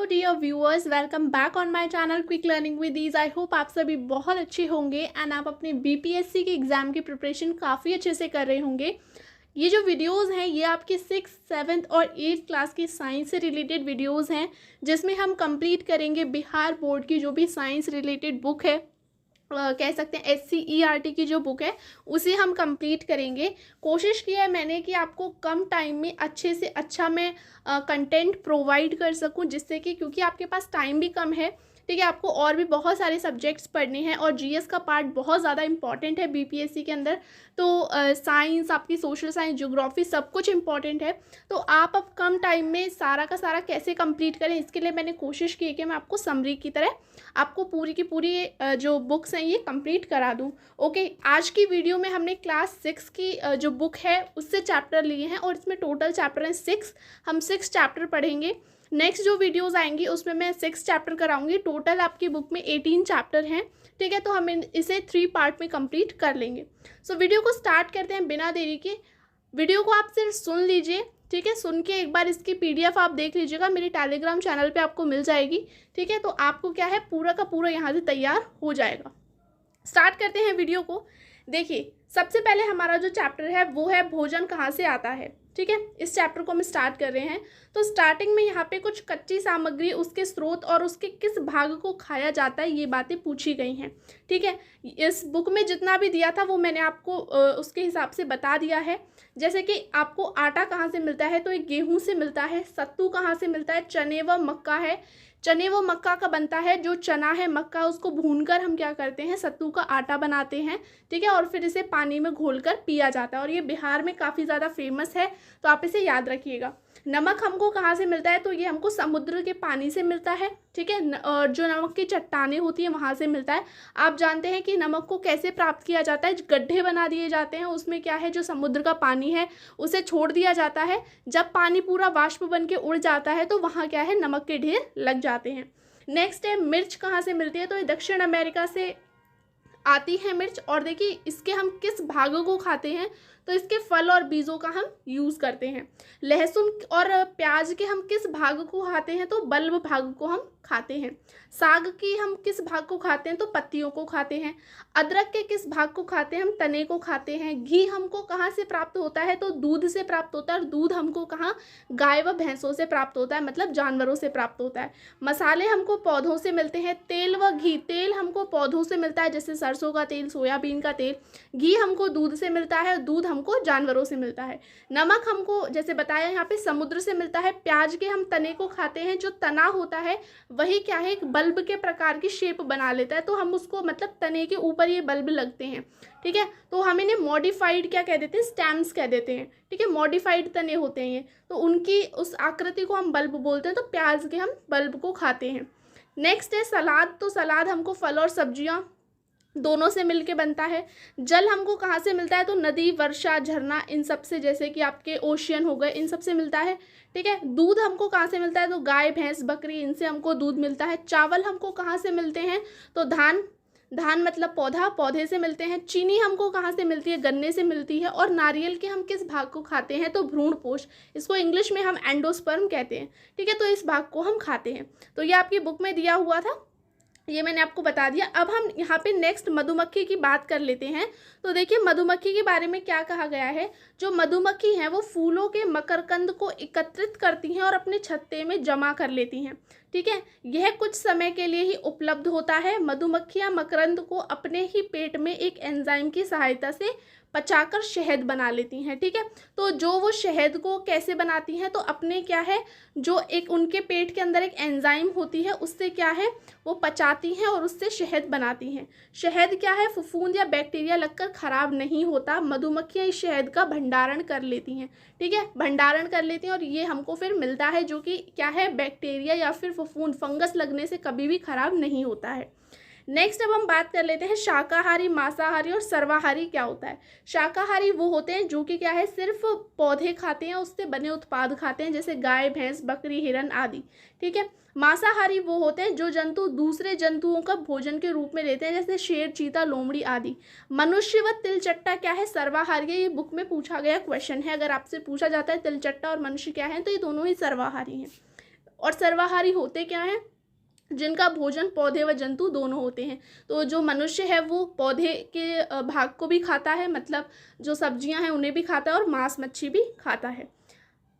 Hello dear viewers, welcome back on my channel quick learning with ease. I hope आप सभी बहुत अच्छे होंगे एंड आप अपने बीपीएससी के एग्ज़ाम की प्रिपरेशन काफ़ी अच्छे से कर रहे होंगे। ये जो वीडियोस हैं ये आपके 6th, 7th और 8th क्लास की साइंस से रिलेटेड वीडियोस हैं, जिसमें हम कंप्लीट करेंगे बिहार बोर्ड की जो भी साइंस रिलेटेड बुक है, कह सकते हैं SCERT की जो बुक है उसे हम कंप्लीट करेंगे। कोशिश की है मैंने कि आपको कम टाइम में अच्छे से अच्छा मैं कंटेंट प्रोवाइड कर सकूं, जिससे कि क्योंकि आपके पास टाइम भी कम है, ठीक है, आपको और भी बहुत सारे सब्जेक्ट्स पढ़ने हैं और जीएस का पार्ट बहुत ज़्यादा इंपॉर्टेंट है बीपीएससी के अंदर। तो साइंस, आपकी सोशल साइंस, ज्योग्राफी सब कुछ इंपॉर्टेंट है। तो आप अब कम टाइम में सारा का सारा कैसे कंप्लीट करें, इसके लिए मैंने कोशिश की है कि मैं आपको समरी की तरह आपको पूरी की पूरी जो बुक्स हैं ये कंप्लीट करा दूं। ओके, आज की वीडियो में हमने क्लास 6 की जो बुक है उससे चैप्टर लिए हैं और इसमें टोटल चैप्टर हैं 6। हम 6 चैप्टर पढ़ेंगे। नेक्स्ट जो वीडियोस आएंगी उसमें मैं 6 चैप्टर कराऊंगी। टोटल आपकी बुक में 18 चैप्टर हैं, ठीक है। तो हम इसे 3 पार्ट में कंप्लीट कर लेंगे। सो वीडियो को स्टार्ट करते हैं बिना देरी के। वीडियो को आप सिर्फ सुन लीजिए, ठीक है। सुन के एक बार इसकी PDF आप देख लीजिएगा, मेरे टेलीग्राम चैनल पे आपको मिल जाएगी, ठीक है। तो आपको क्या है, पूरा का पूरा यहाँ से तैयार हो जाएगा। स्टार्ट करते हैं वीडियो को। देखिए, सबसे पहले हमारा जो चैप्टर है वो है भोजन कहाँ से आता है, ठीक है। इस चैप्टर को हम स्टार्ट कर रहे हैं। तो स्टार्टिंग में यहाँ पे कुछ कच्ची सामग्री, उसके स्रोत और उसके किस भाग को खाया जाता है, ये बातें पूछी गई हैं, ठीक है। इस बुक में जितना भी दिया था वो मैंने आपको उसके हिसाब से बता दिया है। जैसे कि आपको आटा कहाँ से मिलता है, तो एक गेहूँ से मिलता है। सत्तू कहाँ से मिलता है, चने व मक्का है। चने व मक्का का बनता है। जो चना है, मक्का, उसको भूनकर हम क्या करते हैं, सत्तू का आटा बनाते हैं, ठीक है। और फिर इसे पानी में घोलकर पिया जाता है और ये बिहार में काफ़ी ज़्यादा फेमस है, तो आप इसे याद रखिएगा। नमक हमको कहाँ से मिलता है, तो ये हमको समुद्र के पानी से मिलता है, ठीक है। और जो नमक की चट्टानें होती हैं वहाँ से मिलता है। आप जानते हैं कि नमक को कैसे प्राप्त किया जाता है, गड्ढे बना दिए जाते हैं, उसमें क्या है, जो समुद्र का पानी है उसे छोड़ दिया जाता है। जब पानी पूरा वाष्प बन के उड़ जाता है तो वहाँ क्या है, नमक के ढेर लग जाते हैं। नेक्स्ट है मिर्च कहाँ से मिलती है, तो ये दक्षिण अमेरिका से आती है मिर्च। और देखिए इसके हम किस भाग को खाते हैं, तो इसके फल और बीजों का हम यूज़ करते हैं। लहसुन और प्याज के हम किस भाग को खाते हैं, तो बल्ब भाग को हम खाते हैं। साग की हम किस भाग को खाते हैं, तो पत्तियों को खाते हैं। अदरक के किस भाग को खाते हैं, हम तने को खाते हैं। घी हमको कहाँ से प्राप्त होता है, तो दूध से प्राप्त होता है। और दूध हमको कहाँ, गाय व भैंसों से प्राप्त होता है, मतलब जानवरों से प्राप्त होता है। मसाले हमको पौधों से मिलते हैं। तेल व घी, तेल हमको पौधों से मिलता है, जैसे सरसों का तेल, सोयाबीन का तेल। घी हमको दूध से मिलता है, दूध हमको जानवरों से मिलता है। नमक हमको जैसे बताया यहाँ पे समुद्र से मिलता है। प्याज के हम तने को खाते हैं। जो तना होता है वही क्या है, एक बल्ब के प्रकार की शेप बना लेता है, तो हम उसको मतलब तने के ऊपर ये बल्ब लगते हैं, ठीक है। तो हम इन्हें मॉडिफाइड क्या कह देते हैं, स्टेम्स कह देते हैं, ठीक है। मॉडिफाइड तने होते हैं ये, तो उनकी उस आकृति को हम बल्ब बोलते हैं। तो प्याज के हम बल्ब को खाते हैं। नेक्स्ट है सलाद। तो सलाद हमको फल और सब्जियां दोनों से मिलके बनता है। जल हमको कहाँ से मिलता है, तो नदी, वर्षा, झरना, इन सब से, जैसे कि आपके ओशियन हो गए, इन सब से मिलता है, ठीक है। दूध हमको कहाँ से मिलता है, तो गाय, भैंस, बकरी, इनसे हमको दूध मिलता है। चावल हमको कहाँ से मिलते हैं, तो धान, धान मतलब पौधा, पौधे से मिलते हैं। चीनी हमको कहाँ से मिलती है, गन्ने से मिलती है। और नारियल के हम किस भाग को खाते हैं, तो भ्रूणपोष, इसको इंग्लिश में हम एंडोस्पर्म कहते हैं, ठीक है। तो इस भाग को हम खाते हैं। तो ये आपकी बुक में दिया हुआ था, ये मैंने आपको बता दिया। अब हम यहाँ पे नेक्स्ट मधुमक्खी की बात कर लेते हैं। तो देखिए मधुमक्खी के बारे में क्या कहा गया है। जो मधुमक्खी हैं वो फूलों के मकरकंद को एकत्रित करती हैं और अपने छत्ते में जमा कर लेती हैं, ठीक है। यह कुछ समय के लिए ही उपलब्ध होता है। मधुमक्खियाँ मकरंद को अपने ही पेट में एक एंजाइम की सहायता से पचाकर शहद बना लेती हैं, ठीक है। तो जो वो शहद को कैसे बनाती हैं, तो अपने क्या है, जो एक उनके पेट के अंदर एक एंजाइम होती है उससे क्या है, वो पचाती हैं और उससे शहद बनाती हैं। शहद क्या है, फफूंद या बैक्टीरिया लगकर ख़राब नहीं होता। मधुमक्खियाँ इस शहद का भंडारण कर लेती हैं, ठीक है, भंडारण कर लेती हैं और ये हमको फिर मिलता है, जो कि क्या है, बैक्टीरिया या फिर फफूंद, फंगस लगने से कभी भी ख़राब नहीं होता है। नेक्स्ट अब हम बात कर लेते हैं शाकाहारी, मांसाहारी और सर्वाहारी क्या होता है। शाकाहारी वो होते हैं जो कि क्या है, सिर्फ पौधे खाते हैं, उससे बने उत्पाद खाते हैं, जैसे गाय, भैंस, बकरी, हिरन आदि, ठीक है। मांसाहारी वो होते हैं जो जंतु दूसरे जंतुओं का भोजन के रूप में लेते हैं, जैसे शेर, चीता, लोमड़ी आदि। मनुष्य व तिलचट्टा क्या है, सर्वाहारी है। ये बुक में पूछा गया क्वेश्चन है, अगर आपसे पूछा जाता है तिलचट्टा और मनुष्य क्या है, तो ये दोनों ही सर्वाहारी हैं। और सर्वाहारी होते क्या हैं, जिनका भोजन पौधे व जंतु दोनों होते हैं। तो जो मनुष्य है वो पौधे के भाग को भी खाता है, मतलब जो सब्जियां हैं उन्हें भी खाता है, और मांस मच्छी भी खाता है।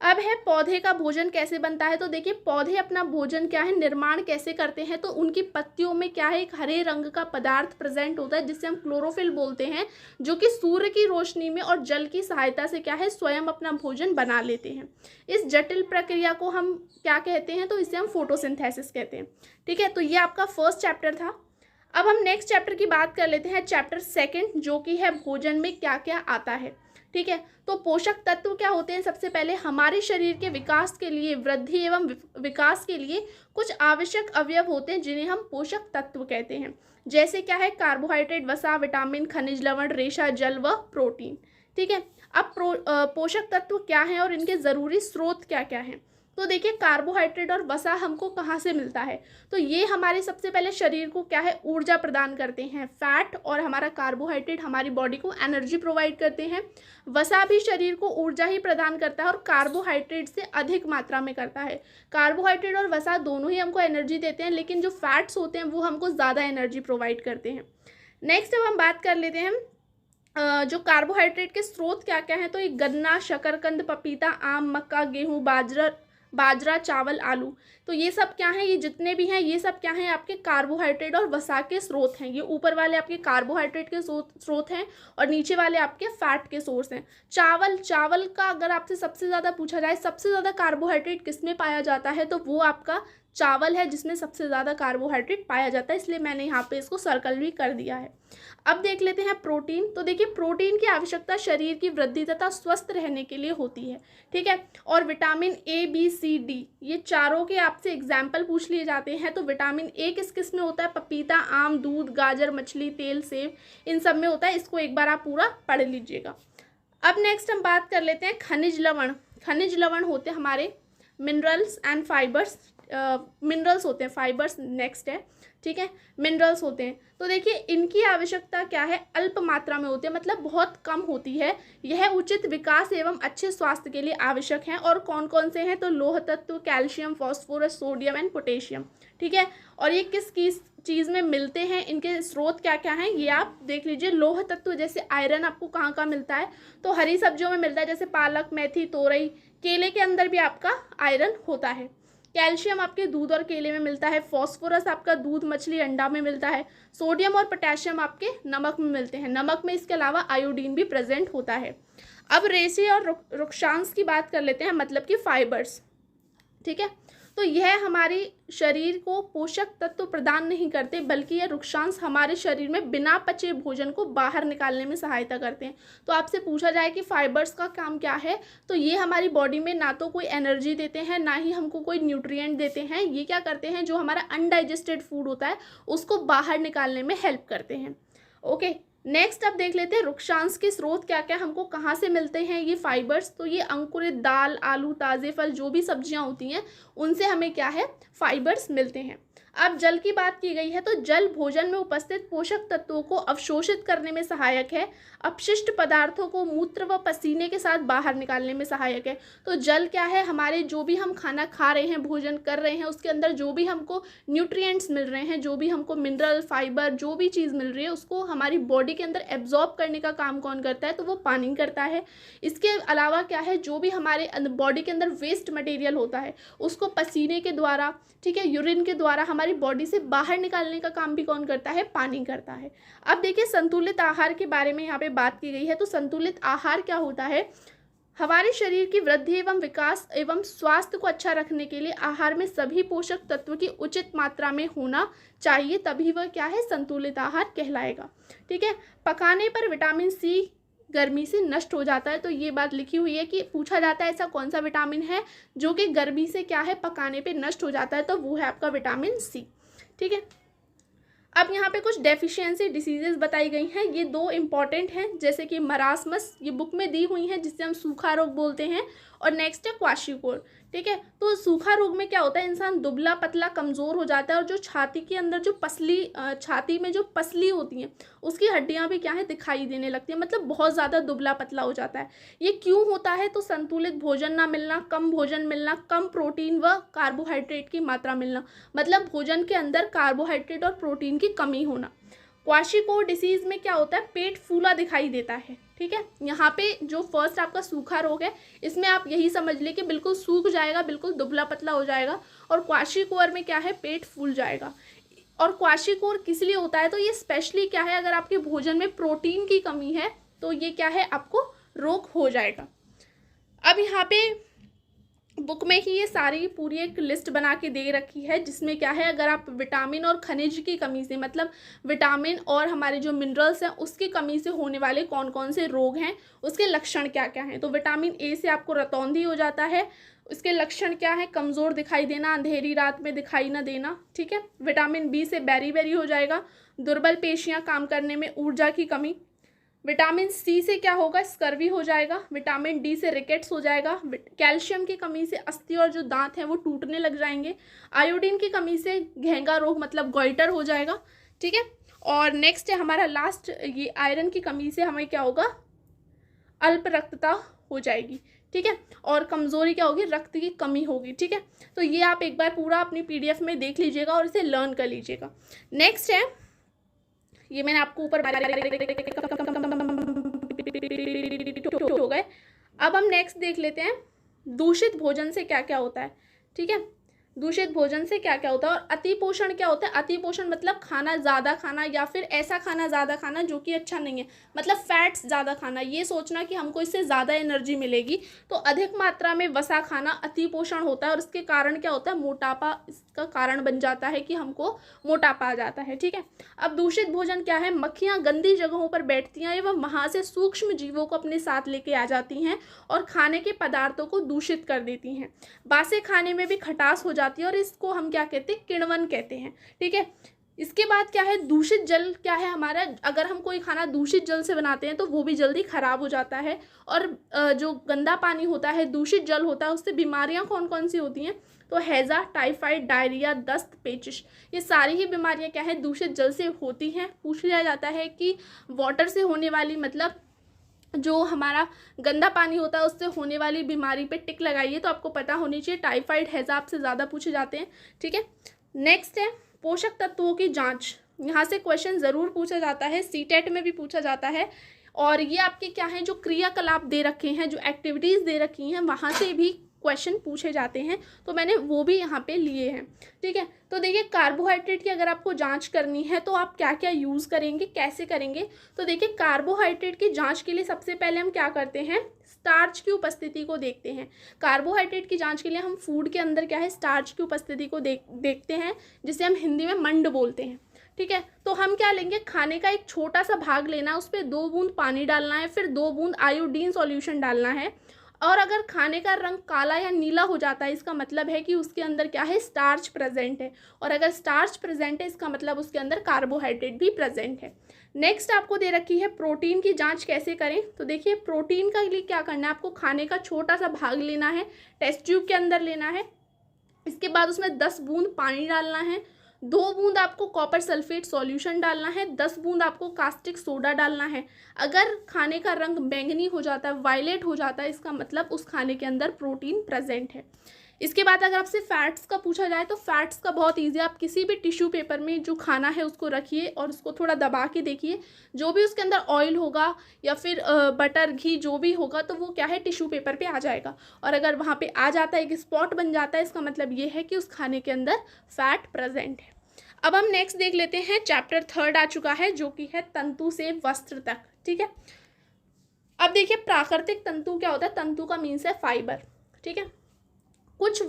अब है पौधे का भोजन कैसे बनता है। तो देखिए पौधे अपना भोजन क्या है, निर्माण कैसे करते हैं। तो उनकी पत्तियों में क्या है, एक हरे रंग का पदार्थ प्रेजेंट होता है जिसे हम क्लोरोफिल बोलते हैं, जो कि सूर्य की रोशनी में और जल की सहायता से क्या है, स्वयं अपना भोजन बना लेते हैं। इस जटिल प्रक्रिया को हम क्या कहते हैं, तो इसे हम फोटोसिंथेसिस कहते हैं। ठीक है, तो ये आपका फर्स्ट चैप्टर था। अब हम नेक्स्ट चैप्टर की बात कर लेते हैं, चैप्टर सेकेंड, जो कि है भोजन में क्या क्या आता है। ठीक है, तो पोषक तत्व क्या होते हैं। सबसे पहले हमारे शरीर के विकास के लिए, वृद्धि एवं विकास के लिए कुछ आवश्यक अवयव होते हैं जिन्हें हम पोषक तत्व कहते हैं। जैसे क्या है, कार्बोहाइड्रेट, वसा, विटामिन, खनिज लवण, रेशा, जल व प्रोटीन। ठीक है, अब पोषक तत्व क्या हैं और इनके ज़रूरी स्रोत क्या क्या हैं। तो देखिए कार्बोहाइड्रेट और वसा हमको कहाँ से मिलता है। तो ये हमारे सबसे पहले शरीर को क्या है, ऊर्जा प्रदान करते हैं। फैट और हमारा कार्बोहाइड्रेट हमारी बॉडी को एनर्जी प्रोवाइड करते हैं। वसा भी शरीर को ऊर्जा ही प्रदान करता है और कार्बोहाइड्रेट से अधिक मात्रा में करता है। कार्बोहाइड्रेट और वसा दोनों ही हमको एनर्जी देते हैं, लेकिन जो फैट्स होते हैं वो हमको ज़्यादा एनर्जी प्रोवाइड करते हैं। नेक्स्ट अब हम बात कर लेते हैं जो कार्बोहाइड्रेट के स्रोत क्या क्या हैं। तो ये गन्ना, शकरकंद, पपीता, आम, मक्का, गेहूँ, बाजरा, चावल, आलू। तो ये सब क्या हैं, ये जितने भी हैं ये सब क्या हैं, आपके कार्बोहाइड्रेट और वसा के स्रोत हैं। ये ऊपर वाले आपके कार्बोहाइड्रेट के स्रोत हैं और नीचे वाले आपके फैट के सोर्स हैं। चावल का अगर आपसे सबसे ज़्यादा पूछा जाए, सबसे ज़्यादा कार्बोहाइड्रेट किस में पाया जाता है, तो वो आपका चावल है जिसमें सबसे ज़्यादा कार्बोहाइड्रेट पाया जाता है, इसलिए मैंने यहाँ पे इसको सर्कल भी कर दिया है। अब देख लेते हैं प्रोटीन। तो देखिए प्रोटीन की आवश्यकता शरीर की वृद्धि तथा स्वस्थ रहने के लिए होती है। ठीक है, और vitamin A, B, C, D, ये चारों के आपसे एग्जाम्पल पूछ लिए जाते हैं। तो विटामिन ए किस किस में होता है, पपीता, आम, दूध, गाजर, मछली, तेल, सेब, इन सब में होता है। इसको एक बार आप पूरा पढ़ लीजिएगा। अब नेक्स्ट हम बात कर लेते हैं खनिज लवण। खनिज लवण होते हैं हमारे मिनरल्स एंड फाइबर्स। मिनरल्स होते हैं, फाइबर्स नेक्स्ट है। ठीक है, मिनरल्स होते हैं। तो देखिए इनकी आवश्यकता क्या है, अल्प मात्रा में होती है, मतलब बहुत कम होती है। यह उचित विकास एवं अच्छे स्वास्थ्य के लिए आवश्यक हैं। और कौन कौन से हैं, तो लोह तत्व, calcium, phosphorus, sodium and potassium. ठीक है, और ये किस किस चीज़ में मिलते हैं, इनके स्रोत क्या क्या हैं, ये आप देख लीजिए। लोह तत्व जैसे आयरन आपको कहाँ कहाँ मिलता है, तो हरी सब्जियों में मिलता है, जैसे पालक, मेथी, तोरई, केले के अंदर भी आपका आयरन होता है। कैल्शियम आपके दूध और केले में मिलता है। फॉस्फोरस आपका दूध, मछली, अंडा में मिलता है। सोडियम और पोटेशियम आपके नमक में मिलते हैं। नमक में इसके अलावा आयोडीन भी प्रेजेंट होता है। अब रेशे और रुक्षांश की बात कर लेते हैं, मतलब कि फाइबर्स। ठीक है, तो यह हमारे शरीर को पोषक तत्व प्रदान नहीं करते, बल्कि यह रुक्षांश हमारे शरीर में बिना पचे भोजन को बाहर निकालने में सहायता करते हैं। तो आपसे पूछा जाए कि फाइबर्स का काम क्या है, तो ये हमारी बॉडी में ना तो कोई एनर्जी देते हैं, ना ही हमको कोई न्यूट्रिएंट देते हैं। ये क्या करते हैं, जो हमारा अनडाइजेस्टेड फूड होता है उसको बाहर निकालने में हेल्प करते हैं। ओके, नेक्स्ट अब देख लेते हैं रुक्षांश के स्रोत क्या क्या हमको कहाँ से मिलते हैं ये फाइबर्स। तो ये अंकुरित दाल, आलू, ताज़े फल, जो भी सब्जियां होती हैं उनसे हमें क्या है, फाइबर्स मिलते हैं। अब जल की बात की गई है, तो जल भोजन में उपस्थित पोषक तत्वों को अवशोषित करने में सहायक है। अपशिष्ट पदार्थों को मूत्र व पसीने के साथ बाहर निकालने में सहायक है। तो जल क्या है, हमारे जो भी हम खाना खा रहे हैं, भोजन कर रहे हैं, उसके अंदर जो भी हमको न्यूट्रिएंट्स मिल रहे हैं, जो भी हमको मिनरल, फाइबर, जो भी चीज़ मिल रही है, उसको हमारी बॉडी के अंदर एब्जॉर्ब करने का काम कौन करता है, तो वो पानी करता है। इसके अलावा क्या है, जो भी हमारे बॉडी के अंदर वेस्ट मटेरियल होता है उसको पसीने के द्वारा, ठीक है, यूरिन के द्वारा हमारी बॉडी से बाहर निकालने का काम भी कौन करता है, पानी करता है। अब देखिए संतुलित आहार के बारे में यहाँ पे बात की गई है। तो संतुलित आहार क्या होता है, हमारे शरीर की वृद्धि एवं विकास एवं स्वास्थ्य को अच्छा रखने के लिए आहार में सभी पोषक तत्व की उचित मात्रा में होना चाहिए, तभी वह क्या है, संतुलित आहार कहलाएगा। ठीक है, पकाने पर विटामिन सी गर्मी से नष्ट हो जाता है। तो ये बात लिखी हुई है कि पूछा जाता है ऐसा कौन सा विटामिन है जो कि गर्मी से क्या है, पकाने पे नष्ट हो जाता है, तो वो है आपका विटामिन सी। ठीक है, अब यहाँ पे कुछ डेफिशिएंसी डिसीजेज बताई गई हैं। ये दो इम्पॉर्टेंट हैं, जैसे कि मरासमस, ये बुक में दी हुई हैं, जिससे हम सूखा रोग बोलते हैं, और नेक्स्ट है क्वाशीकोर, ठीक है। तो सूखा रोग में क्या होता है, इंसान दुबला पतला कमज़ोर हो जाता है और जो छाती के अंदर जो छाती में जो पसली होती हैं उसकी हड्डियां भी क्या है, दिखाई देने लगती है, मतलब बहुत ज़्यादा दुबला पतला हो जाता है। ये क्यों होता है, तो संतुलित भोजन ना मिलना, कम भोजन मिलना, कम प्रोटीन व कार्बोहाइड्रेट की मात्रा मिलना, मतलब भोजन के अंदर कार्बोहाइड्रेट और प्रोटीन की कमी होना। क्वाशीकोर डिसीज़ में क्या होता है, पेट फूला दिखाई देता है, ठीक है। यहाँ पे जो फर्स्ट आपका सूखा रोग है इसमें आप यही समझ लें कि बिल्कुल सूख जाएगा, बिल्कुल दुबला पतला हो जाएगा, और क्वाशीकोर में क्या है, पेट फूल जाएगा। और क्वाशीकोर किस लिए होता है, तो ये स्पेशली क्या है, अगर आपके भोजन में प्रोटीन की कमी है तो ये क्या है, आपको रोग हो जाएगा। अब यहाँ पे बुक में ही ये सारी पूरी एक लिस्ट बना के दे रखी है, जिसमें क्या है, अगर आप विटामिन और खनिज की कमी से, मतलब विटामिन और हमारे जो मिनरल्स हैं उसकी कमी से होने वाले कौन कौन से रोग हैं, उसके लक्षण क्या क्या हैं। तो विटामिन ए से आपको रतौंधी हो जाता है, उसके लक्षण क्या है, कमज़ोर दिखाई देना, अंधेरी रात में दिखाई ना देना, ठीक है। विटामिन बी से बेरी हो जाएगा, दुर्बल पेशियाँ, काम करने में ऊर्जा की कमी। विटामिन सी से क्या होगा, स्कर्वी हो जाएगा। विटामिन डी से रिकेट्स हो जाएगा। कैल्शियम की कमी से अस्थि और जो दांत हैं वो टूटने लग जाएंगे। आयोडीन की कमी से घेंगा रोग मतलब गॉइटर हो जाएगा, ठीक है। और नेक्स्ट है हमारा लास्ट, ये आयरन की कमी से हमें क्या होगा, अल्प रक्तता हो जाएगी, ठीक है। और कमज़ोरी क्या होगी, रक्त की कमी होगी, ठीक है। तो ये आप एक बार पूरा अपनी PDF में देख लीजिएगा और इसे लर्न कर लीजिएगा। नेक्स्ट है, ये मैंने आपको ऊपर हो गए। अब हम नेक्स्ट देख लेते हैं दूषित भोजन से क्या क्या होता है, ठीक है। दूषित भोजन से क्या क्या होता है और अतिपोषण क्या होता है। अतिपोषण मतलब खाना ज़्यादा खाना या फिर ऐसा खाना ज़्यादा खाना जो कि अच्छा नहीं है, मतलब फैट्स ज़्यादा खाना, ये सोचना कि हमको इससे ज़्यादा एनर्जी मिलेगी। तो अधिक मात्रा में वसा खाना अतिपोषण होता है और इसके कारण क्या होता है, मोटापा इसका कारण बन जाता है कि हमको मोटापा आ जाता है, ठीक है। अब दूषित भोजन क्या है, मक्खियाँ गंदी जगहों पर बैठती हैं एवं वहाँ से सूक्ष्म जीवों को अपने साथ लेके आ जाती हैं और खाने के पदार्थों को दूषित कर देती हैं। बासे खाने में भी खटास हो जाती है और इसको हम क्या कहते हैं, किण्वन कहते हैं, ठीक है। इसके बाद क्या है, दूषित जल क्या है हमारा, अगर हम कोई खाना दूषित जल से बनाते हैं तो वो भी जल्दी खराब हो जाता है। और जो गंदा पानी होता है, दूषित जल होता है, उससे बीमारियां कौन कौन सी होती हैं, तो हैज़ा, टाइफाइड, डायरिया, दस्त, पेचिश, ये सारी ही बीमारियां क्या है, दूषित जल से होती हैं। पूछ लिया जाता है कि वाटर से होने वाली, मतलब जो हमारा गंदा पानी होता है उससे होने वाली बीमारी पे टिक लगाइए, तो आपको पता होनी चाहिए। टाइफाइड, हैज़ा आपसे ज़्यादा पूछे जाते हैं, ठीक है। नेक्स्ट है पोषक तत्वों की जांच। यहाँ से क्वेश्चन ज़रूर पूछा जाता है, सीटेट में भी पूछा जाता है। और ये आपके क्या हैं, जो क्रियाकलाप दे रखे हैं, जो एक्टिविटीज़ दे रखी हैं, वहाँ से भी क्वेश्चन पूछे जाते हैं, तो मैंने वो भी यहाँ पे लिए हैं, ठीक है। तो देखिए कार्बोहाइड्रेट की अगर आपको जांच करनी है तो आप क्या क्या यूज़ करेंगे, कैसे करेंगे। तो देखिए कार्बोहाइड्रेट की जांच के लिए सबसे पहले हम क्या करते हैं, स्टार्च की उपस्थिति को देखते हैं। कार्बोहाइड्रेट की जांच के लिए हम फूड के अंदर क्या है, स्टार्च की उपस्थिति को देखते हैं, जिसे हम हिंदी में मंड बोलते हैं, ठीक है। तो हम क्या लेंगे, खाने का एक छोटा सा भाग लेना है, उस पर 2 बूंद पानी डालना है, फिर 2 बूंद आयोडीन सॉल्यूशन डालना है। और अगर खाने का रंग काला या नीला हो जाता है, इसका मतलब है कि उसके अंदर क्या है, स्टार्च प्रेजेंट है। और अगर स्टार्च प्रेजेंट है, इसका मतलब उसके अंदर कार्बोहाइड्रेट भी प्रेजेंट है। नेक्स्ट आपको दे रखी है प्रोटीन की जांच कैसे करें। तो देखिए प्रोटीन का लिए क्या करना है, आपको खाने का छोटा सा भाग लेना है, टेस्ट ट्यूब के अंदर लेना है। इसके बाद उसमें 10 बूंद पानी डालना है, 2 बूंद आपको कॉपर सल्फेट सॉल्यूशन डालना है, 10 बूंद आपको कास्टिक सोडा डालना है। अगर खाने का रंग बैंगनी हो जाता है, वायलेट हो जाता है, इसका मतलब उस खाने के अंदर प्रोटीन प्रेजेंट है। इसके बाद अगर आपसे फैट्स का पूछा जाए तो फैट्स का बहुत ईजी, आप किसी भी टिश्यू पेपर में जो खाना है उसको रखिए और उसको थोड़ा दबा के देखिए, जो भी उसके अंदर ऑयल होगा या फिर बटर, घी जो भी होगा, तो वो क्या है, टिश्यू पेपर पे आ जाएगा। और अगर वहाँ पे आ जाता है, एक स्पॉट बन जाता है, इसका मतलब ये है कि उस खाने के अंदर फैट प्रेजेंट है। अब हम नेक्स्ट देख लेते हैं, चैप्टर 3 आ चुका है, जो कि है तंतु से वस्त्र तक, ठीक है। अब देखिए प्राकृतिक तंतु क्या होता है, तंतु का मीन्स है फाइबर, ठीक है। कुछ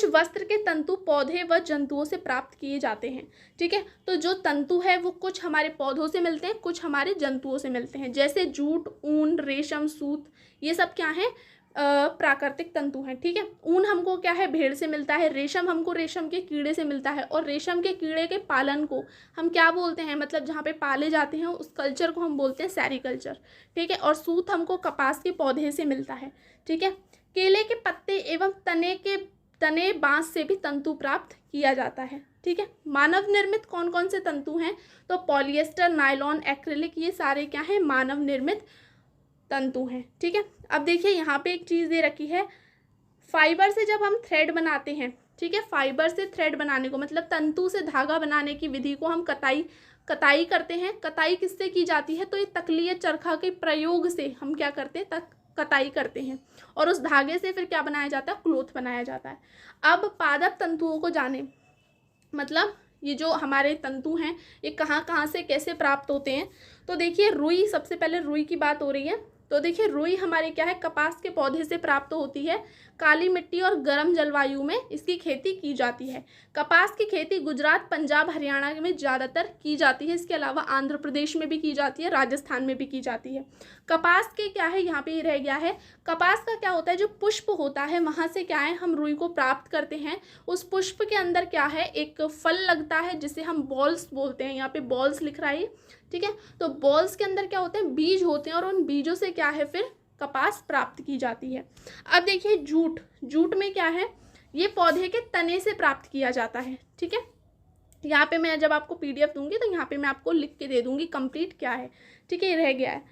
वस्त्र के तंतु पौधे व जंतुओं से प्राप्त किए जाते हैं, ठीक है। तो जो तंतु है वो कुछ हमारे पौधों से मिलते हैं, कुछ हमारे जंतुओं से मिलते हैं, जैसे जूट, ऊन, रेशम, सूत, ये सब क्या है, प्राकृतिक तंतु हैं, ठीक है। ऊन हमको क्या है, भेड़ से मिलता है, रेशम हमको रेशम के कीड़े से मिलता है, और रेशम के कीड़े के पालन को हम क्या बोलते हैं, मतलब जहाँ पे पाले जाते हैं उस कल्चर को हम बोलते हैं सेरीकल्चर, ठीक है। और सूत हमको कपास के पौधे से मिलता है, ठीक है। केले के पत्ते एवं तने बांस से भी तंतु प्राप्त किया जाता है। ठीक है, मानव निर्मित कौन कौन से तंतु हैं, तो पॉलिएस्टर, नायलॉन, एक्रिलिक, ये सारे क्या हैं, मानव निर्मित तंतु हैं। ठीक है, अब देखिए यहाँ पे एक चीज़ दे रखी है, फाइबर से जब हम थ्रेड बनाते हैं, ठीक है, फाइबर से थ्रेड बनाने को मतलब तंतु से धागा बनाने की विधि को हम कताई करते हैं। कताई किससे की जाती है, तो ये तकलीय चरखा के प्रयोग से हम क्या करते हैं, कताई करते हैं और उस धागे से फिर क्या बनाया जाता है, क्लोथ बनाया जाता है। अब पादप तंतुओं को जाने, मतलब ये जो हमारे तंतु हैं ये कहाँ कहाँ से कैसे प्राप्त होते हैं। तो देखिए रुई, सबसे पहले रुई की बात हो रही है। तो देखिए रुई हमारी क्या है, कपास के पौधे से प्राप्त होती है। काली मिट्टी और गर्म जलवायु में इसकी खेती की जाती है। कपास की खेती गुजरात, पंजाब, हरियाणा में ज़्यादातर की जाती है। इसके अलावा आंध्र प्रदेश में भी की जाती है, राजस्थान में भी की जाती है। कपास के क्या है, यहाँ पे ये रह गया है, कपास का क्या होता है, जो पुष्प होता है वहाँ से क्या है, हम रुई को प्राप्त करते हैं। उस पुष्प के अंदर क्या है, एक फल लगता है जिसे हम बॉल्स बोलते हैं। यहाँ पे बॉल्स लिख रहा है, ठीक है। तो बॉल्स के अंदर क्या होते हैं, बीज होते हैं और उन बीजों से क्या है, फिर कपास प्राप्त की जाती है। अब देखिए जूट, जूट में क्या है, ये पौधे के तने से प्राप्त किया जाता है। ठीक है, यहाँ पे मैं जब आपको पीडीएफ दूंगी तो यहाँ पे मैं आपको लिख के दे दूंगी कंप्लीट क्या है। ठीक है, ये रह गया है।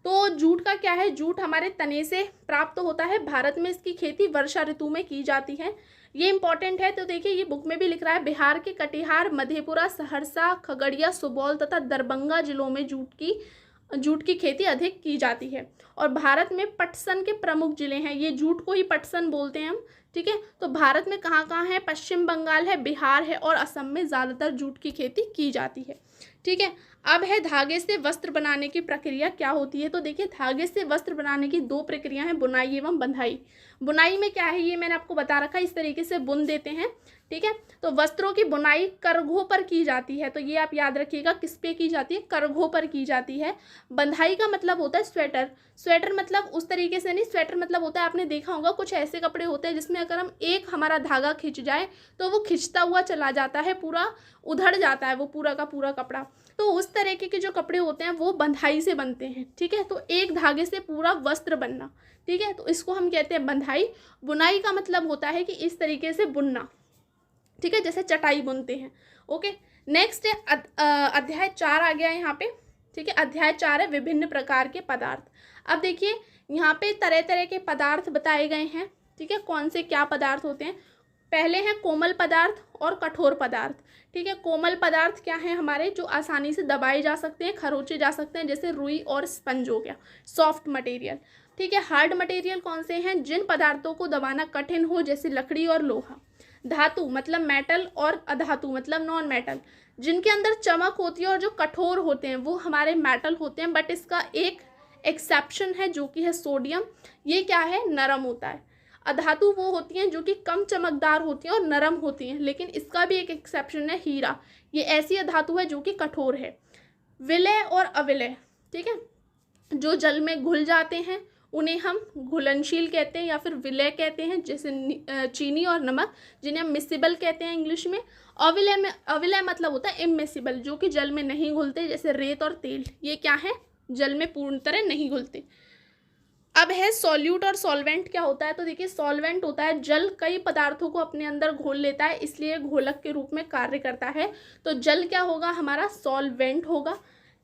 तो जूट का क्या है, जूट हमारे तने से प्राप्त होता है। भारत में इसकी खेती वर्षा ऋतु में की जाती है, ये इंपॉर्टेंट है। तो देखिए ये बुक में भी लिख रहा है, बिहार के कटिहार, मधेपुरा, सहरसा, खगड़िया, सुपौल तथा दरभंगा जिलों में जूट की खेती अधिक की जाती है। और भारत में पटसन के प्रमुख जिले हैं, ये जूट को ही पटसन बोलते हैं हम। ठीक है, तो भारत में कहाँ कहाँ है, पश्चिम बंगाल है, बिहार है और असम में ज़्यादातर जूट की खेती की जाती है। ठीक है, अब है धागे से वस्त्र बनाने की प्रक्रिया क्या होती है। तो देखिए धागे से वस्त्र बनाने की दो प्रक्रिया हैं, बुनाई एवं बंधाई। बुनाई में क्या है, ये मैंने आपको बता रखा है, इस तरीके से बुन देते हैं। ठीक है, तो वस्त्रों की बुनाई करघों पर की जाती है। तो ये आप याद रखिएगा, किस पे की जाती है, करघों पर की जाती है। बंधाई का मतलब होता है स्वेटर। स्वेटर मतलब उस तरीके से नहीं, स्वेटर मतलब होता है, आपने देखा होगा कुछ ऐसे कपड़े होते हैं जिसमें अगर हम एक हमारा धागा खिंच जाए तो वो खिंचता हुआ चला जाता है, पूरा उधड़ जाता है वो पूरा का पूरा कपड़ा। तो उस तरीके के जो कपड़े होते हैं वो बंधाई से बनते हैं। ठीक है, तो एक धागे से पूरा वस्त्र बनना। ठीक है, तो इसको हम कहते हैं बंधाई। बुनाई का मतलब होता है कि इस तरीके से बुनना। ठीक है, जैसे चटाई बुनते हैं। ओके, नेक्स्ट है अध्याय 4 आ गया है यहाँ पे। ठीक है, अध्याय 4 है विभिन्न प्रकार के पदार्थ। अब देखिए यहाँ पे तरह तरह के पदार्थ बताए गए हैं। ठीक है, कौन से क्या पदार्थ होते हैं। पहले हैं कोमल पदार्थ और कठोर पदार्थ। ठीक है, कोमल पदार्थ क्या है हमारे, जो आसानी से दबाए जा सकते हैं, खरोचे जा सकते हैं, जैसे रुई और स्पंज हो गया, सॉफ्ट मटेरियल। ठीक है, हार्ड मटेरियल कौन से हैं, जिन पदार्थों को दबाना कठिन हो, जैसे लकड़ी और लोहा। धातु मतलब मेटल और अधातु मतलब नॉन मेटल, जिनके अंदर चमक होती है और जो कठोर होते हैं वो हमारे मेटल होते हैं। बट इसका एक एक्सेप्शन है जो कि है सोडियम, ये क्या है, नरम होता है। अधातु वो होती हैं जो कि कम चमकदार होती हैं और नरम होती हैं, लेकिन इसका भी एक एक्सेप्शन है, हीरा, ये ऐसी अधातु है जो कि कठोर है। विलय और अविलय, ठीक है, जो जल में घुल जाते हैं उन्हें हम घुलनशील कहते हैं या फिर विलय कहते हैं, जैसे चीनी और नमक, जिन्हें हम मिसिबल कहते हैं इंग्लिश में। अविलय मतलब होता है इमिसिबल, जो कि जल में नहीं घुलते, जैसे रेत और तेल, ये क्या है, जल में पूर्ण तरह नहीं घुलते। अब है सॉल्यूट और सॉल्वेंट क्या होता है। तो देखिए सॉल्वेंट होता है, जल कई पदार्थों को अपने अंदर घोल लेता है, इसलिए घोलक के रूप में कार्य करता है। तो जल क्या होगा हमारा, सॉल्वेंट होगा।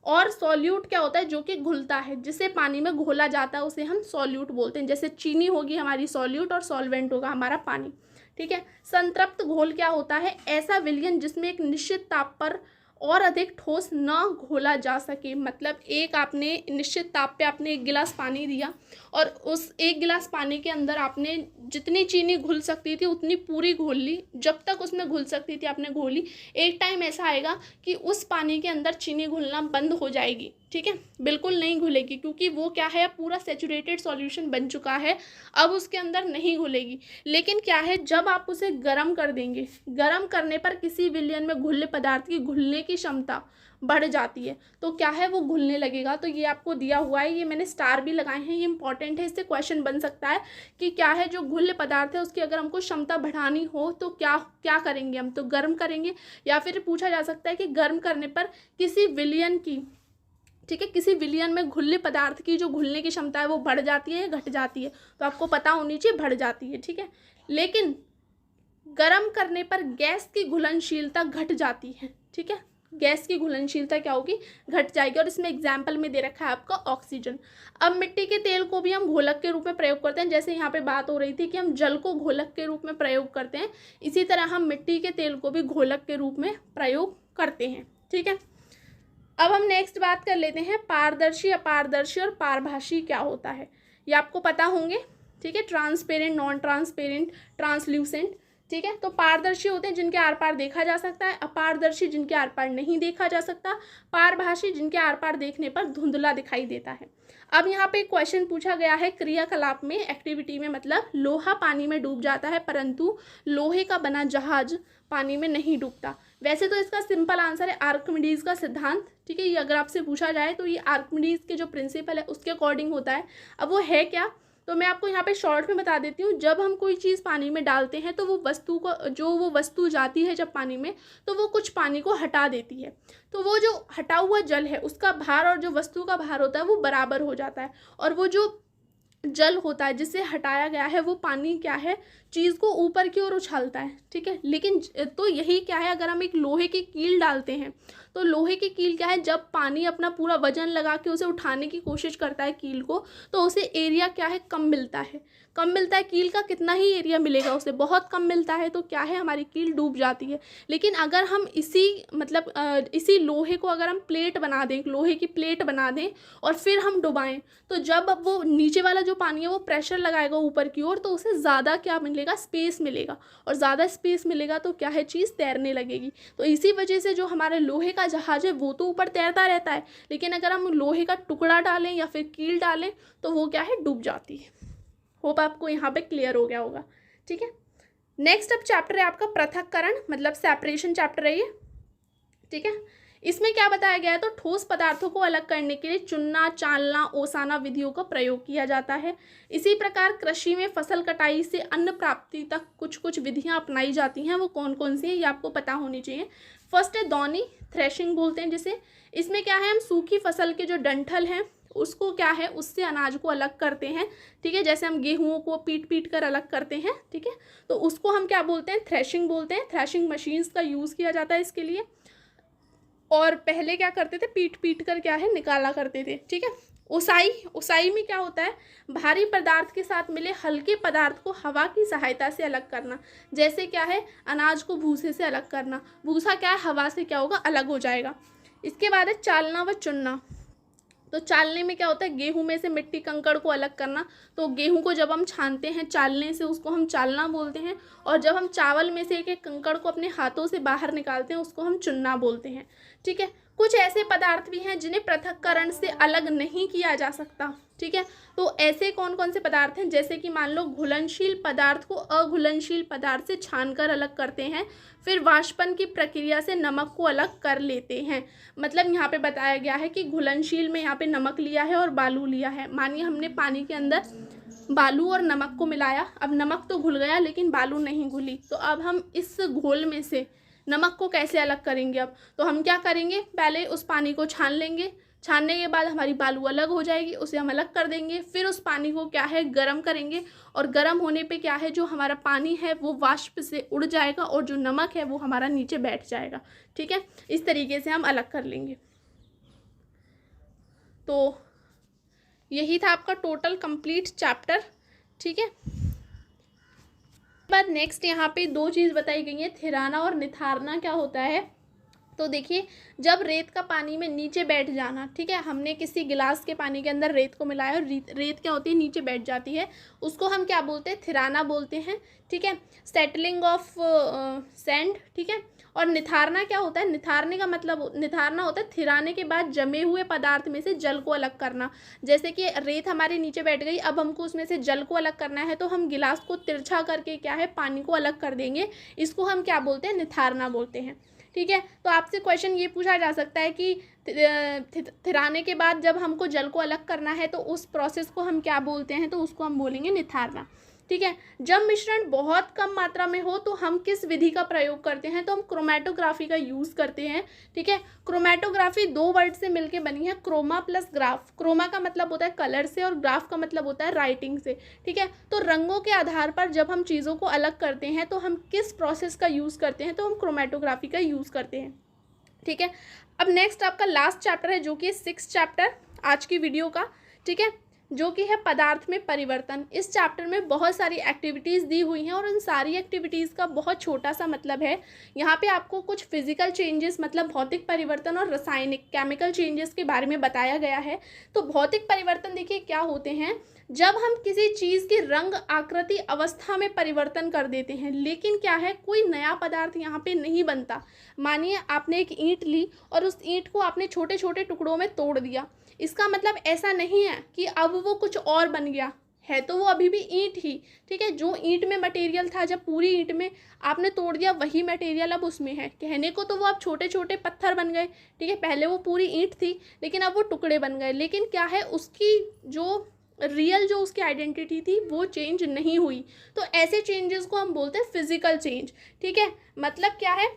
और सॉल्यूट क्या होता है, जो कि घुलता है, जिसे पानी में घोला जाता है उसे हम सॉल्यूट बोलते हैं। जैसे चीनी होगी हमारी सॉल्यूट और सॉल्वेंट होगा हमारा पानी। ठीक है, संतृप्त घोल क्या होता है, ऐसा विलयन जिसमें एक निश्चित ताप पर और अधिक ठोस न घोला जा सके। मतलब एक आपने निश्चित ताप पे आपने एक गिलास पानी दिया और उस एक गिलास पानी के अंदर आपने जितनी चीनी घुल सकती थी उतनी पूरी घोल ली, जब तक उसमें घुल सकती थी आपने घोली। एक टाइम ऐसा आएगा कि उस पानी के अंदर चीनी घुलना बंद हो जाएगी। ठीक है, बिल्कुल नहीं घुलेगी, क्योंकि वो क्या है, पूरा सेचुरेटेड सॉल्यूशन बन चुका है, अब उसके अंदर नहीं घुलेगी। लेकिन क्या है, जब आप उसे गर्म कर देंगे, गर्म करने पर किसी विलयन में घुले पदार्थ की घुलने की क्षमता बढ़ जाती है, तो क्या है, वो घुलने लगेगा। तो ये आपको दिया हुआ है, ये मैंने स्टार भी लगाए हैं, ये इंपॉर्टेंट है, इससे क्वेश्चन बन सकता है कि क्या है, जो घुल्य पदार्थ है उसकी अगर हमको क्षमता बढ़ानी हो तो क्या करेंगे हम, तो गर्म करेंगे। या फिर पूछा जा सकता है कि गर्म करने पर किसी विलयन की, ठीक है। किसी विलयन में घुल्ले पदार्थ की जो घुलने की क्षमता है वो बढ़ जाती है या घट जाती है, तो आपको पता होनी चाहिए बढ़ जाती है, ठीक है। लेकिन गर्म करने पर गैस की घुलनशीलता घट जाती है, ठीक है। गैस की घुलनशीलता क्या होगी, घट जाएगी। और इसमें एग्जाम्पल में दे रखा है आपका ऑक्सीजन। अब मिट्टी के तेल को भी हम घोलक के रूप में प्रयोग करते हैं, जैसे यहाँ पे बात हो रही थी कि हम जल को घोलक के रूप में प्रयोग करते हैं, इसी तरह हम मिट्टी के तेल को भी घोलक के रूप में प्रयोग करते हैं, ठीक है। अब हम नेक्स्ट बात कर लेते हैं पारदर्शी, अपारदर्शी और पारभासी क्या होता है, ये आपको पता होंगे, ठीक है। ट्रांसपेरेंट, नॉन ट्रांसपेरेंट, ट्रांसल्यूसेंट, ठीक है। तो पारदर्शी होते हैं जिनके आर पार देखा जा सकता है, अपारदर्शी जिनके आर पार नहीं देखा जा सकता, पारभासी जिनके आर पार देखने पर धुंधला दिखाई देता है। अब यहाँ पे एक क्वेश्चन पूछा गया है क्रियाकलाप में, एक्टिविटी में, मतलब लोहा पानी में डूब जाता है परंतु लोहे का बना जहाज पानी में नहीं डूबता। वैसे तो इसका सिंपल आंसर है आर्किमिडीज का सिद्धांत, ठीक है। ये अगर आपसे पूछा जाए तो ये आर्किमिडीज के जो प्रिंसिपल है उसके अकॉर्डिंग होता है। अब वो है क्या, तो मैं आपको यहाँ पे शॉर्ट में बता देती हूँ। जब हम कोई चीज़ पानी में डालते हैं तो वो वस्तु को, जो वो वस्तु जाती है जब पानी में, तो वो कुछ पानी को हटा देती है। तो वो जो हटा हुआ जल है उसका भार और जो वस्तु का भार होता है वो बराबर हो जाता है, और वो जो जल होता है जिससे हटाया गया है वो पानी क्या है, चीज़ को ऊपर की ओर उछालता है, ठीक है। लेकिन तो यही क्या है, अगर हम एक लोहे की कील डालते हैं तो लोहे की कील क्या है, जब पानी अपना पूरा वजन लगा के उसे उठाने की कोशिश करता है कील को, तो उसे एरिया क्या है, कम मिलता है, कम मिलता है। कील का कितना ही एरिया मिलेगा उसे, बहुत कम मिलता है, तो क्या है, हमारी कील डूब जाती है। लेकिन अगर हम इसी इसी लोहे को अगर हम प्लेट बना दें, लोहे की प्लेट बना दें और फिर हम डुबाएं, तो जब अब वो नीचे वाला जो पानी है वो प्रेशर लगाएगा ऊपर की ओर, तो उसे ज़्यादा क्या मिलेगा, स्पेस मिलेगा, और ज़्यादा स्पेस मिलेगा तो क्या है, चीज़ तैरने लगेगी। तो इसी वजह से जो हमारे लोहे का जहाज है वो तो ऊपर तैरता रहता है, लेकिन अगर हम लोहे का टुकड़ा डालें या फिर कील डालें तो वो क्या है, डूब जाती है। होप आपको यहाँ पे क्लियर हो गया होगा, ठीक है। नेक्स्ट अब चैप्टर है आपका पृथक्करण, मतलब सेपरेशन चैप्टर है ये, ठीक है। इसमें क्या बताया गया है, तो ठोस पदार्थों को अलग करने के लिए चुनना, चालना, ओसाना विधियों का प्रयोग किया जाता है। इसी प्रकार कृषि में फसल कटाई से अन्न प्राप्ति तक कुछ कुछ विधियां अपनाई जाती हैं, वो कौन कौन सी है ये आपको पता होनी चाहिए। फर्स्ट है दौनी, थ्रेशिंग बोलते हैं जिसे। इसमें क्या है, हम सूखी फसल के जो डंठल हैं उसको क्या है, उससे अनाज को अलग करते हैं, ठीक है। जैसे हम गेहूँ को पीट पीट कर अलग करते हैं, ठीक है, तो उसको हम क्या बोलते हैं, थ्रेशिंग बोलते हैं। थ्रेशिंग मशीन्स का यूज़ किया जाता है इसके लिए। और पहले क्या करते थे, पीट पीट कर क्या है, निकाला करते थे, ठीक है। उसाई, उसाई में क्या होता है, भारी पदार्थ के साथ मिले हल्के पदार्थ को हवा की सहायता से अलग करना। जैसे क्या है, अनाज को भूसे से अलग करना, भूसा क्या है, हवा से क्या होगा, अलग हो जाएगा। इसके बाद है चालना व चुनना। तो चालने में क्या होता है, गेहूं में से मिट्टी कंकड़ को अलग करना। तो गेहूं को जब हम छानते हैं चालने से, उसको हम चालना बोलते हैं। और जब हम चावल में से एक एक कंकड़ को अपने हाथों से बाहर निकालते हैं उसको हम चुनना बोलते हैं, ठीक है। कुछ ऐसे पदार्थ भी हैं जिन्हें पृथक्करण से अलग नहीं किया जा सकता, ठीक है। तो ऐसे कौन कौन से पदार्थ हैं, जैसे कि मान लो घुलनशील पदार्थ को अघुलनशील पदार्थ से छानकर अलग करते हैं, फिर वाष्पन की प्रक्रिया से नमक को अलग कर लेते हैं। मतलब यहाँ पे बताया गया है कि घुलनशील में यहाँ पे नमक लिया है और बालू लिया है। मानिए हमने पानी के अंदर बालू और नमक को मिलाया, अब नमक तो घुल गया लेकिन बालू नहीं घुली, तो अब हम इस घोल में से नमक को कैसे अलग करेंगे। अब तो हम क्या करेंगे, पहले उस पानी को छान लेंगे, छानने के बाद हमारी बालू अलग हो जाएगी, उसे हम अलग कर देंगे, फिर उस पानी को क्या है, गर्म करेंगे, और गर्म होने पे क्या है, जो हमारा पानी है वो वाष्प से उड़ जाएगा और जो नमक है वो हमारा नीचे बैठ जाएगा, ठीक है। इस तरीके से हम अलग कर लेंगे। तो यही था आपका टोटल कंप्लीट चैप्टर, ठीक है। बाद नेक्स्ट यहाँ पे दो चीज़ बताई गई है, थिराना और निथारना क्या होता है। तो देखिए, जब रेत का पानी में नीचे बैठ जाना, ठीक है, हमने किसी गिलास के पानी के अंदर रेत को मिलाया और रेत क्या होती है, नीचे बैठ जाती है, उसको हम क्या बोलते हैं, थिराना बोलते हैं, ठीक है। सेटलिंग ऑफ सैंड, ठीक है। और निथारना क्या होता है, निथारने का मतलब, निथारना होता है थिराने के बाद जमे हुए पदार्थ में से जल को अलग करना। जैसे कि रेत हमारे नीचे बैठ गई, अब हमको उसमें से जल को अलग करना है, तो हम गिलास को तिरछा करके क्या है, पानी को अलग कर देंगे, इसको हम क्या बोलते हैं, निथारना बोलते हैं, ठीक है। तो आपसे क्वेश्चन ये पूछा जा सकता है कि थिराने के बाद जब हमको जल को अलग करना है तो उस प्रोसेस को हम क्या बोलते हैं, तो उसको हम बोलेंगे निथारना। ठीक है। जब मिश्रण बहुत कम मात्रा में हो तो हम किस विधि का प्रयोग करते हैं, तो हम क्रोमेटोग्राफी का यूज़ करते हैं। ठीक है। क्रोमेटोग्राफी 2 वर्ड से मिलकर बनी है, क्रोमा प्लस ग्राफ। क्रोमा का मतलब होता है कलर से और ग्राफ का मतलब होता है राइटिंग से। ठीक है। तो रंगों के आधार पर जब हम चीज़ों को अलग करते हैं तो हम किस प्रोसेस का यूज़ करते हैं, तो हम क्रोमेटोग्राफी का यूज़ करते हैं। ठीक है। अब नेक्स्ट आपका लास्ट चैप्टर है जो कि 6th चैप्टर आज की वीडियो का। ठीक है, जो कि है पदार्थ में परिवर्तन। इस चैप्टर में बहुत सारी एक्टिविटीज़ दी हुई हैं और इन सारी एक्टिविटीज़ का बहुत छोटा सा मतलब है। यहाँ पे आपको कुछ फिजिकल चेंजेस मतलब भौतिक परिवर्तन और रासायनिक केमिकल चेंजेस के बारे में बताया गया है। तो भौतिक परिवर्तन देखिए क्या होते हैं, जब हम किसी चीज़ की रंग आकृति अवस्था में परिवर्तन कर देते हैं, लेकिन क्या है कोई नया पदार्थ यहाँ पे नहीं बनता। मानिए आपने एक ईंट ली और उस ईंट को आपने छोटे छोटे टुकड़ों में तोड़ दिया, इसका मतलब ऐसा नहीं है कि अब वो कुछ और बन गया है, तो वो अभी भी ईंट ही। ठीक है, जो ईंट में मटेरियल था, जब पूरी ईंट में आपने तोड़ दिया वही मटेरियल अब उसमें है। कहने को तो वो अब छोटे छोटे पत्थर बन गए। ठीक है, पहले वो पूरी ईंट थी लेकिन अब वो टुकड़े बन गए, लेकिन क्या है उसकी जो रियल जो उसकी आइडेंटिटी थी वो चेंज नहीं हुई। तो ऐसे चेंजेस को हम बोलते हैं फिजिकल चेंज। ठीक है, मतलब क्या है,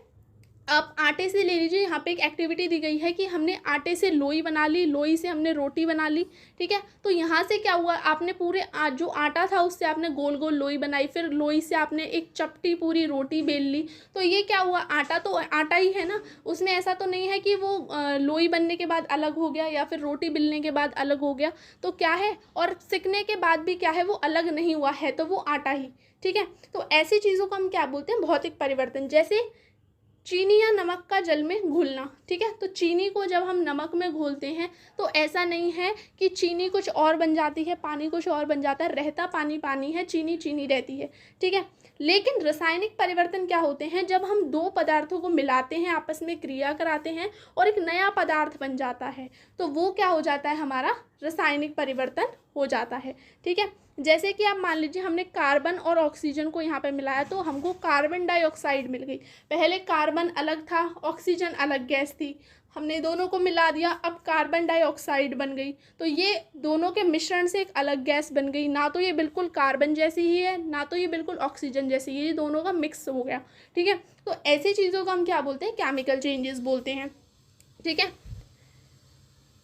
आप आटे से ले लीजिए, यहाँ पे एक एक्टिविटी दी गई है कि हमने आटे से लोई बना ली, लोई से हमने रोटी बना ली। ठीक है, तो यहाँ से क्या हुआ, आपने पूरे जो आटा था उससे आपने गोल गोल लोई बनाई, फिर लोई से आपने एक चपटी पूरी रोटी बेल ली। तो ये क्या हुआ, आटा तो आटा ही है ना, उसमें ऐसा तो नहीं है कि वो लोई बनने के बाद अलग हो गया या फिर रोटी बेलने के बाद अलग हो गया। तो क्या है, और सिकने के बाद भी क्या है वो अलग नहीं हुआ है, तो वो आटा ही। ठीक है, तो ऐसी चीज़ों को हम क्या बोलते हैं, भौतिक परिवर्तन। जैसे चीनी या नमक का जल में घुलना। ठीक है, तो चीनी को जब हम नमक में घोलते हैं तो ऐसा नहीं है कि चीनी कुछ और बन जाती है, पानी कुछ और बन जाता है, रहता पानी पानी है, चीनी चीनी रहती है। ठीक है, लेकिन रासायनिक परिवर्तन क्या होते हैं, जब हम 2 पदार्थों को मिलाते हैं, आपस में क्रिया कराते हैं और एक नया पदार्थ बन जाता है, तो वो क्या हो जाता है, हमारा रासायनिक परिवर्तन हो जाता है। ठीक है, जैसे कि आप मान लीजिए हमने कार्बन और ऑक्सीजन को यहाँ पे मिलाया तो हमको कार्बन डाइऑक्साइड मिल गई। पहले कार्बन अलग था, ऑक्सीजन अलग गैस थी, हमने दोनों को मिला दिया, अब कार्बन डाइऑक्साइड बन गई। तो ये दोनों के मिश्रण से एक अलग गैस बन गई। ना तो ये बिल्कुल कार्बन जैसी ही है, ना तो ये बिल्कुल ऑक्सीजन जैसी है, ये दोनों का मिक्स हो गया। ठीक है, तो ऐसी चीज़ों को हम क्या बोलते हैं, केमिकल चेंजेस बोलते हैं। ठीक है,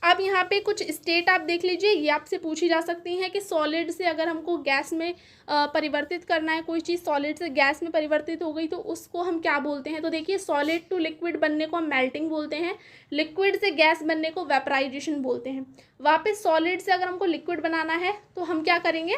अब यहाँ पे कुछ स्टेट आप देख लीजिए, ये आपसे पूछी जा सकती हैं कि सॉलिड से अगर हमको गैस में परिवर्तित करना है, कोई चीज़ सॉलिड से गैस में परिवर्तित हो गई तो उसको हम क्या बोलते हैं। तो देखिए, सॉलिड टू लिक्विड बनने को हम मेल्टिंग बोलते हैं, लिक्विड से गैस बनने को वेपराइजेशन बोलते हैं। वापस सॉलिड से अगर हमको लिक्विड बनाना है तो हम क्या करेंगे,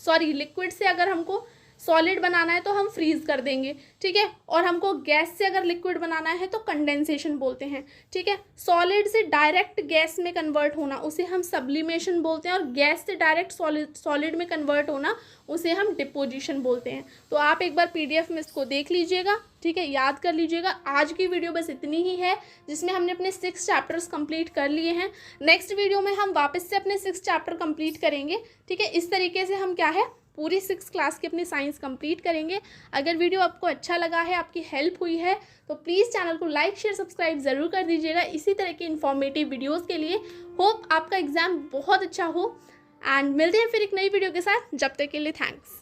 सॉरी लिक्विड से अगर हमको सॉलिड बनाना है तो हम फ्रीज कर देंगे। ठीक है, और हमको गैस से अगर लिक्विड बनाना है तो कंडेंसेशन बोलते हैं। ठीक है, सॉलिड से डायरेक्ट गैस में कन्वर्ट होना उसे हम सब्लिमेशन बोलते हैं, और गैस से डायरेक्ट सॉलिड में कन्वर्ट होना उसे हम डिपोजिशन बोलते हैं। तो आप एक बार PDF में इसको देख लीजिएगा। ठीक है, याद कर लीजिएगा। आज की वीडियो बस इतनी ही है जिसमें हमने अपने 6 चैप्टर्स कंप्लीट कर लिए हैं। नेक्स्ट वीडियो में हम वापस से अपने 6 चैप्टर कंप्लीट करेंगे। ठीक है, इस तरीके से हम क्या है पूरी 6 क्लास की अपनी साइंस कंप्लीट करेंगे। अगर वीडियो आपको अच्छा लगा है, आपकी हेल्प हुई है, तो प्लीज़ चैनल को लाइक शेयर सब्सक्राइब ज़रूर कर दीजिएगा इसी तरह की इन्फॉर्मेटिव वीडियोस के लिए। होप आपका एग्ज़ाम बहुत अच्छा हो, एंड मिलते हैं फिर एक नई वीडियो के साथ। जब तक के लिए थैंक्स।